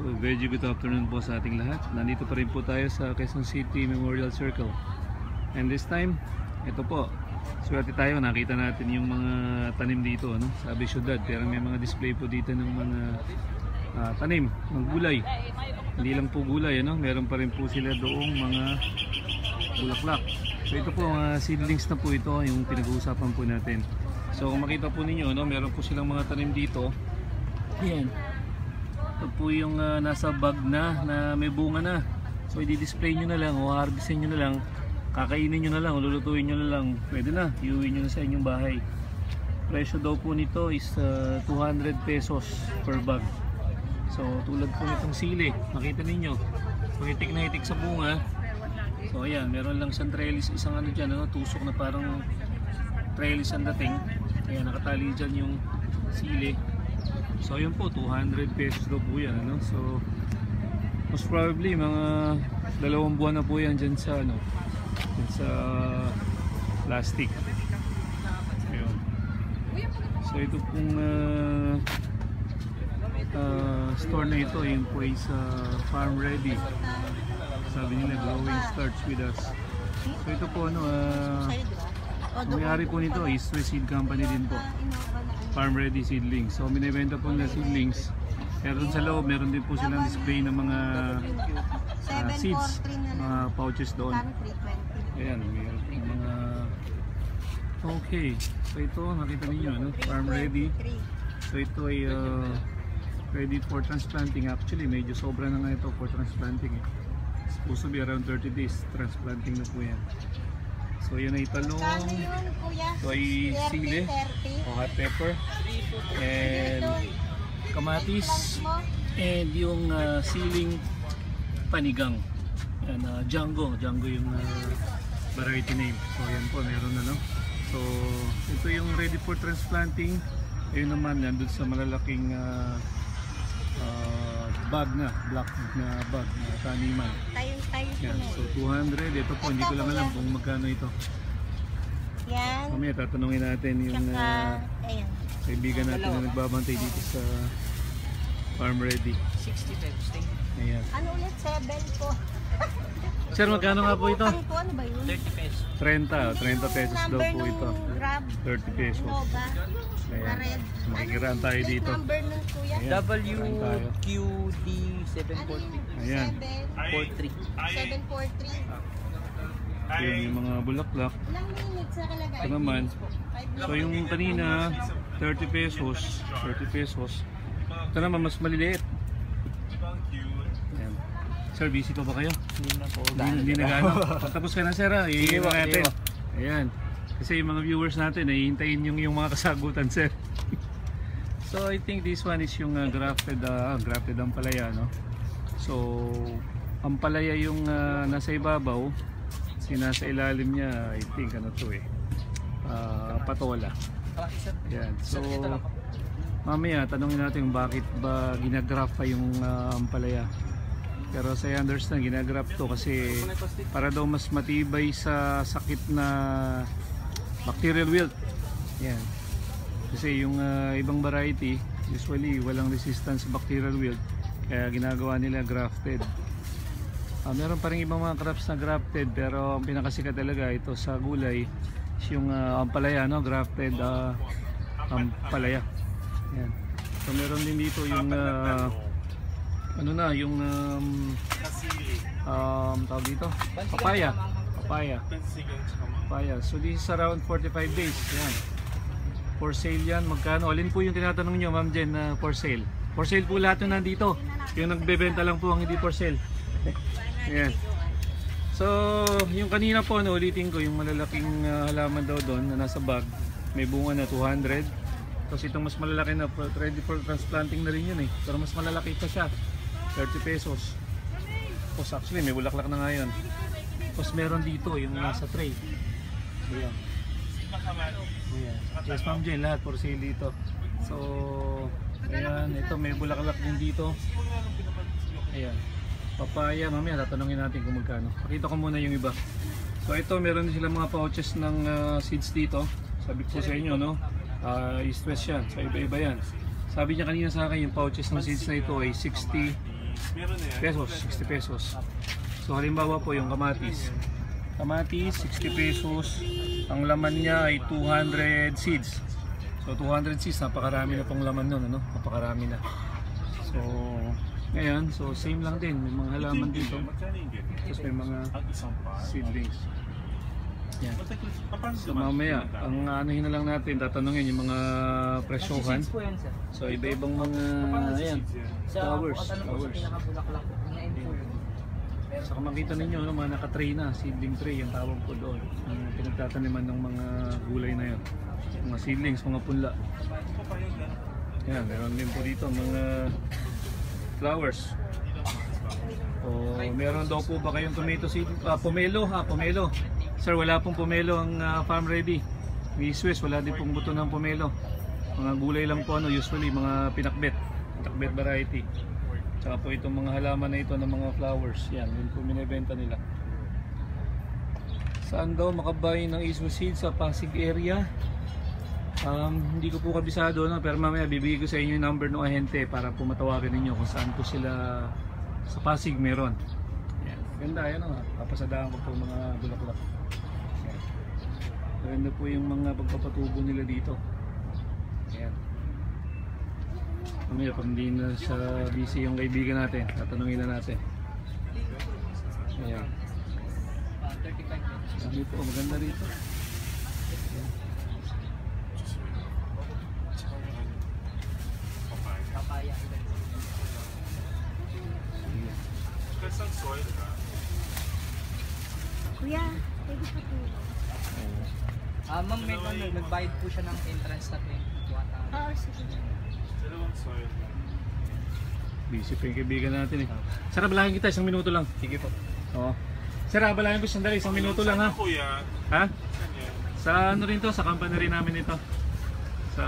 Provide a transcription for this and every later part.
So very good afternoon po sa ating lahat. Nandito pa rin po tayo sa Quezon City Memorial Circle. And this time, ito po, swerte tayo, nakita natin yung mga tanim dito, ano, sa Abe Ciudad. Pero may mga display po dito ng mga tanim, ng gulay. Hindi lang po gulay, ano, meron pa rin po sila doong mga bulaklak. So ito po, seedlings na po ito, yung pinag-uusapan po natin. So kung makita po ninyo, no, meron po silang mga tanim dito. Yan. Ito po yung nasa bag na may bunga na. So i-display nyo na lang o harvestin nyo na lang, kakainin nyo na lang o lulutuin nyo na lang, pwede na, iuwi nyo na sa inyong bahay. Presyo daw po nito is 200 pesos per bag. So tulad po nitong sili, makita ninyo, pakitik na itik sa bunga. So ayan, meron lang siyang trellis, isang ano dyan, ano, tusok na parang trellis ang dating. Ayan, nakatali dyan yung sili. So yun po, 200 pesos daw po yan, ano? So most probably mga 2 buwan na po yan dyan sa, ano, dyan sa plastic. Ayun. So ito pong store na ito, yung po ay sa Farm Ready. Sabi nila, growing starts with us. So ito po, ano, may-ari po nito is Seed Company din po, Farm Ready Seedlings. So binibenta po nila seedlings. Pero dun sa loob, meron din po silang display ng mga seeds, mga pouches doon. Ayan, meron po mga... Okay, so ito, nakita niyo, ano, Farm Ready. So ito ay ready for transplanting. Actually, medyo sobra na nga ito for transplanting. It's supposed to be around 30 days transplanting na po yan. So yun ay talong, ito ay sili o hot pepper, and kamatis, and yung siling panigang. Yan, Django yung variety name. So yan po, meron na, no? So ito yung ready for transplanting. Ayun naman, nandun sa malalaking bag na, black na bag na taniman. Yan, so 200. Ito po, hindi ko lang alam kung magkano ito. Yan. Mamaya tatanungin natin yung kaibigan natin na nagbabantay dito sa Farm Ready. 60 pesos. Ayan. Ano ulit? 7 po. Sir, magkano nga po ito? Ano ba yun? 30 pesos. 30 pesos daw po ito. Grab. 30 pesos. Nova. Ayan. So, makikiraan tayo dito. Number nun kuya. Ayan. WQD 743. Ayan. 43. 743. Ayan yung mga bulaklak. Ilang minutes na kalagay? Ito naman. So yung kanina, 30 pesos. 30 pesos. Ito naman mas maliliit. Ayan. Sir, busy pa ba kayo? Hindi na po. Hindi na gano'n. Tapos ka na, sir, ha? Iiwan natin. Ayan. Kasi yung mga viewers natin, hihintayin yung mga kasagutan, sir. So I think this one is yung grafted ampalaya, no? So ampalaya yung nasa ibabaw, nasa ilalim niya, I think ano to patola. Yan. So mamaya tanungin natin bakit ba ginagraft pa yung ampalaya. Pero sa I understand, ginagraft to kasi para daw mas matibay sa sakit na bacterial wilt. Yan. Kasi yung ibang variety, usually walang resistance sa bacterial wilt, kaya ginagawa nila grafted. Meron pa rin ibang mga crops na grafted, pero ang pinakasikat talaga ito sa gulay is yung ampalaya, no? Grafted ampalaya. Yan. So meron din dito yung ano na, yung tawag dito, papaya. So this is around 45 days. Yan. For sale yan. Magkano? Alin po yung tinatanong nyo, Ma'am Jen, na for sale? For sale po lahat yung nandito. Yung nagbebenta lang po ang hindi for sale. Ayan. So yung kanina po, ulitin ko, yung malalaking halaman daw doon na nasa bag, may bunga na 200. Tapos itong mas malalaki na, ready for transplanting na rin yun eh. Pero mas malalaki pa siya, 30 pesos. Tapos actually may bulaklak na nga yun. Tapos meron dito yung nasa tray. Ayan. Ayan. Yes, Ma'am Jane, lahat for sale dito. So ayan, ito may bulaklak din dito. Ayan. Papaya, mamaya tatanungin natin kung magkano. Pakita ko muna yung iba. So ito, meron din sila mga pouches ng seeds dito. Sabi ko sa inyo, no? East-west yan. So iba-iba yan. Sabi niya kanina sa akin, yung pouches ng seeds na ito ay 60 pesos, 60 pesos. So halimbawa po yung kamatis. Kamatis, 60 pesos. Ang laman niya ay 200 seeds. So 200 seeds, napakarami na pong laman nun, ano? Napakarami na. So ngayon, so same lang din, may mga halaman dito. Tapos may mga seedlings. Yan. So mamaya, ang anuhin na lang natin, tatanungin yung mga presyohan. Seeds po yan, sir. So iba-ibang mga, ayan, flowers. Pinakabulaklak po. Ina-info. Saka makita ninyo, no, mga naka-tray na, seedling tray, yung tawag po doon. Ang pinagtataniman ng mga gulay na yun. Mga seedlings, mga punla. Yan, meron din po dito mga flowers. O meron daw po ba kayong tomato seed? Pomelo ha, pomelo. Sir, wala pong pomelo ang farm ready. Ni Swiss, wala din pong buto ng pomelo. Mga gulay lang po, ano, usually mga pinakbet. Pinakbet variety. Tsaka po itong mga halaman na ito ng mga flowers. Yan, yun po binibenta nila. Saan daw makabay ng Iswa Seeds? Sa Pasig area. Hindi ko po kabisado, no? Pero mamaya bibigay ko sa inyo yung number ng ahente para po matawagan ninyo kung saan po sila sa Pasig meron. Yan. Ganda, yan o. Papasadaan ko po mga bulaklak. Yan. Ganda po yung mga pagpapatubo nila dito. Yan. Mamaya pag hindi na sa busy yung kaibigan natin, tatanungin na natin. Ayan. 35. Sabi po, maganda rito. Papaya. Kuya, pwede pa po. Ma'am, may nagbayad po siya ng entrance na 21. Oo, sige. Busy pa yung kaibigan natin eh. Sir, abalahin kita, 1 minuto lang. Sige po. Oo. Sir, abalahin ko sandali, 1 minuto lang ha. Ha? Sa ano rin to, sa company rin namin ito. Sa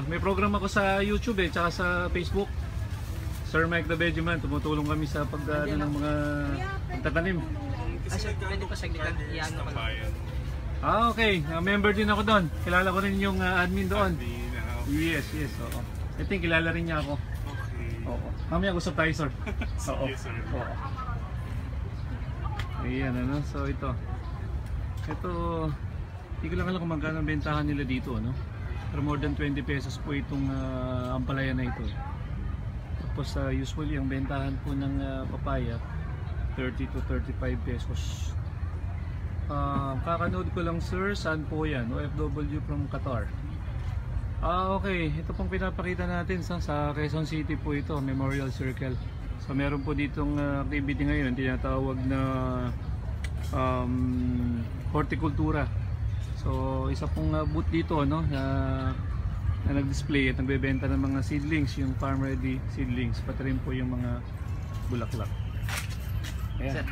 may program ako sa YouTube eh, tsaka sa Facebook. Sir Mike the Vegeman, tumutulong kami sa pag ng mga pagtatanim. Sir, pwede po saglitan. Iyan ko lang. Okay. Member din ako doon. Kilala ko rin yung admin doon. Yes, yes. Oo. I think kilala rin niya ako. Oo. Mamaya usap tayo, sir. Oo. Oo. Ayan, ano. So, ito. Ito, hindi ko lang alam kung magkano ang bentahan nila dito, ano. Pero more than 20 pesos po itong ampalaya na ito. Tapos, usually, ang bentahan po ng papaya, 30 to 35 pesos. Kakanood ko lang, sir. Saan po yan? OFW from Qatar. Okay. Ito pong pinapakita natin sa Quezon City po ito, Memorial Circle. So meron po ditong activity ngayon, tinatawag na hortikultura. So isa pong booth dito, no, na nag-display at nagbebenta ng mga seedlings, yung farm ready seedlings, pati rin po yung mga bulaklak. Ayan. Sir.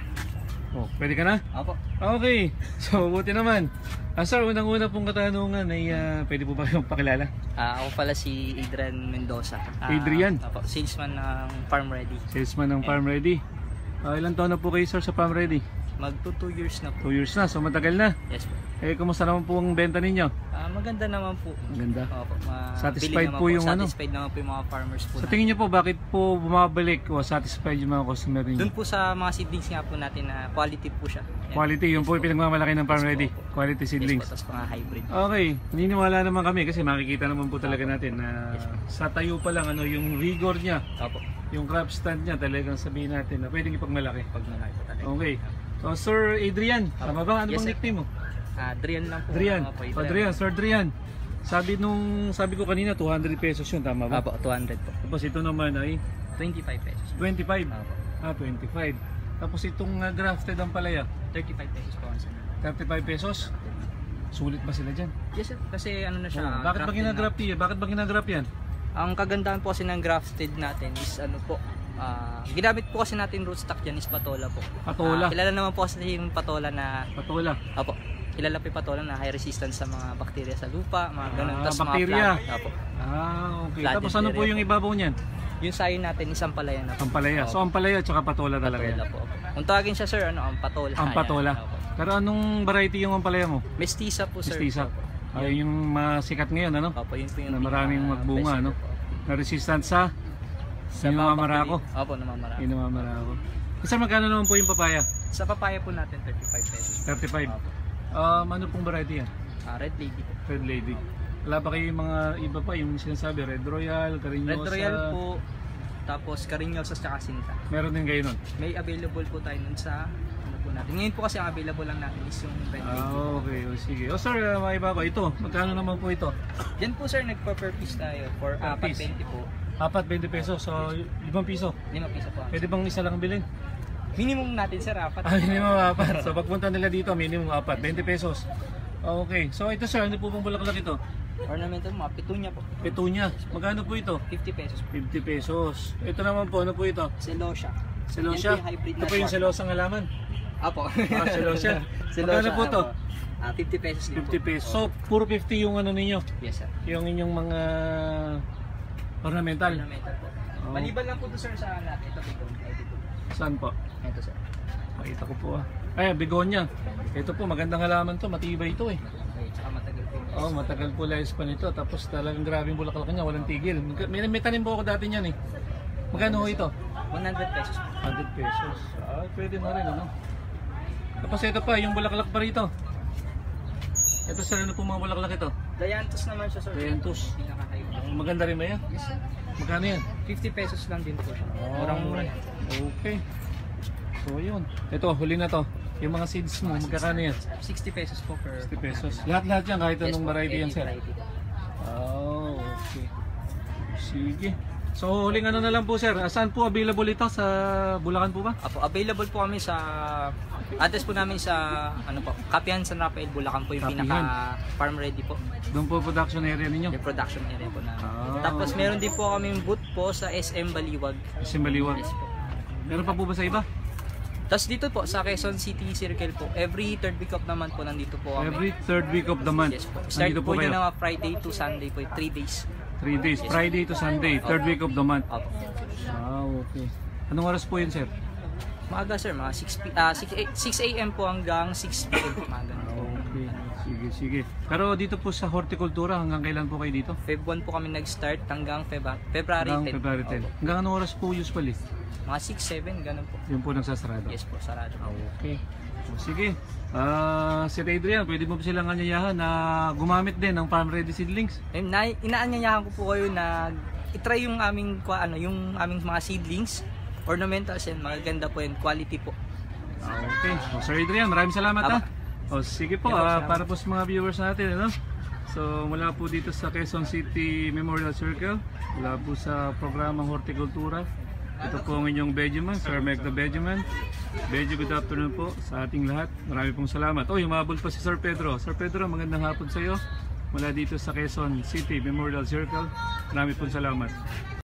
Oh, pwede ka na? Opo. Okay. So buti naman. Sir, unang-una pong katanungan ay pwede po ba kayong pakilala? Ako pala si Adrian Mendoza. Adrian? Opo, salesman ng Farm Ready. Salesman ng Farm Ready. Ilang taon na po kayo, sir, sa Farm Ready? Magto 2 years na po. 2 years na, so matagal na. Yes po. Kumusta naman po ang benta ninyo? Maganda naman po. Maganda. Opo, Satisfied naman po yung ano? Satisfied naman po yung mga farmers po. Sa tingin niyo po, bakit po bumabalik o satisfied yung mga customer niyo? Doon po sa mga seedlings nga po natin na quality po siya. Yan. Quality, yung po yung pinagmamalaki ng Farm Yes po, Ready. opo. Quality seedlings. Yes po, tapos mga hybrid. Okay, naniniwala naman kami kasi makikita naman po talaga natin na sa tayo pa lang ano yung rigor niya, Opo. yung crop stand niya talagang sabihin natin na pwedeng ipagmalaki. Pag malaki po talaga. Okay. So Sir Adrian, tama ba? Ano Yes, bang sir. nickname mo? Adrian lang po. Adrian. Opo, Adrian, Sir Adrian. Sabi ko kanina 200 pesos yun, tama ba? Opo, 200 po. Tapos ito naman ay 25 pesos. 25. Opo. 25. Tapos itong grafted ang palaya, 35 pesos po ang 35 pesos. Sulit ba sila dyan? Yes sir, kasi ano na siya. Oh, bakit ba grafted ginagrap yan? Bakit ba ginagrap yan? Ang kagandahan po kasi ng grafted natin is ano po, ginamit po kasi natin rootstock dyan is patola po. Patola. Kilala naman po kasi yung patola na, Patola. opo, kilala po yung patola na high resistance sa mga bakterya sa lupa, mga ganun. Tas Bakterya. mga plant, opo. Okay. Plant Tapos ano po area yung po. ibabaw niyan? Yung sayo natin is ampalaya na po. Ampalaya. So ampalaya at saka patola talaga Patola yan. po. Opo. Kung tawagin siya sir, ano, ang patola. Ang patola. Ayan, opo. Pero anong variety yung ampalaya mo? Mestiza po sir. Mestiza. Opo. Ay yung masikat ngayon, ano? Opo, yun po yung Na maraming magbunga, best no? po. Na resistant sa Sa Namamarako. Opo, namamarako. Yung namamarako. Sir, magkano naman po yung papaya? Sa papaya po natin, 35 pesos. 35. Opo. Ano pong variety yan? Red Lady po. Red Lady. Wala pa kayo yung mga iba pa, yung sinasabi, Red Royal, Cariñosa. Red Royal po, tapos Cariñosa at saka Sinta. Meron din kayo nun? May available po tayo nun sa ano po natin. Ngayon po kasi ang available lang natin is yung Red Lady. Okay. O, sige. O sir, maiba ko. Ito, magkano naman po ito? Yan po sir, nagpa-per piece tayo for Per piece. 20 po. Apat, 20 pesos. So, 5 piso. 5 piso po. Pwede bang isa lang bilhin? Minimum natin sir, 4. Minimum 4. So, pagpunta nila dito, minimum 4. 20 pesos. Okay. So, ito sir, ano po bang bulaklak ito? Ornamental, mga petunia po. Petunia. Magkano po ito? 50 pesos po. 50 pesos. Ito naman po, ano po ito? Celosia. Celossia. Yan po yung hybrid Ito na po yung swan. celosang halaman. Apo. Celossia. Celosia, Magkano po to? apo. 50 pesos din 50 pesos. So, puro 50 yung ano ninyo. Yes sir. Yung inyong mga ornamental. Ornamental po. Oh. Maliban lang po to sir sa natin. Ito begonia. Saan po? Ito sir. Makita ko po ah. Ay, begonia. Ito po, magandang halaman to. Matibay ito eh. Okay, tsaka matagal po. Oh, matagal po lifespan ito. Tapos talagang grabe yung bulaklak niya. Walang tigil. May tanim po ako dati niyan eh. Magkano ho ito? 100 pesos po. 100 pesos. Ah, pwede na rin ano. Tapos ito pa, yung bulaklak pa rito. Ito sir, ano po mga bulaklak ito? Dianthus naman siya sir. Dianthus. Pinaka-hybrid. Maganda rin ba yan? Yes sir. Magkano yan? 50 pesos lang din po siya. Murang-mura yan. Okay. So yun. Ito, huli na to. Yung mga seeds mo, magkakano yan? 60 pesos po per 60 pesos. Lahat-lahat yan, kahit Yes anong po, variety yan any sir. variety. Oh, okay. Sige. So, huling ano na lang po sir. Saan po available ito? Sa Bulacan po ba? Apo, available po kami sa address po namin sa ano po, Kapihan San Rafael, Bulacan po yung Kapihan. pinaka farm ready po. Doon po production area ninyo. Yung production area po namin. Ah. Tapos meron din po kaming booth po sa SM Baliwag. Simbaliwag. Yes po. Meron pa po ba sa iba? Tapos dito po sa Quezon City Circle po, every third week of naman po nandito po kami. Every third week of the month. Yes po. Start Nandito po po yun kayo. na Friday to Sunday po, 3 days. 3 days. Yes. Friday to Sunday. Third week of the month. Opo. Ah, okay. Anong oras po yun sir? Maaga sir, mga 6 a.m. po hanggang 6 p.m. po maaga. Okay. Sige, sige. Pero dito po sa hortikultura, hanggang kailan po kayo dito? Feb 1 po kami nag-start hanggang February Hanggang 10. February 10. Opo. Hanggang anong oras po usually? Mga 6, 7, ganun po. Yun po nagsasarado. Yes po, sarado. Okay. O, sige. Si Adrian, pwede mo po silang anyayahan na gumamit din ng farm ready seedlings? Inaanyayahan ko po kayo na i-try yung aming yung aming mga seedlings, ornamentals and magaganda po and quality po. Okay. O, Sir Adrian, maraming salamat ha. O, sige po, Yeah, salamat. para po sa mga viewers natin, ano? So, mula po dito sa Quezon City Memorial Circle, mula po sa programang Hortikultura. Ito po ang inyong Benjamin, Sir Meg the Benjamin. Benji, good afternoon po sa ating lahat. Marami pong salamat. Oh, humabol pa si Sir Pedro. Sir Pedro, magandang hapon sa iyo. Mula dito sa Quezon City Memorial Circle. Marami pong salamat.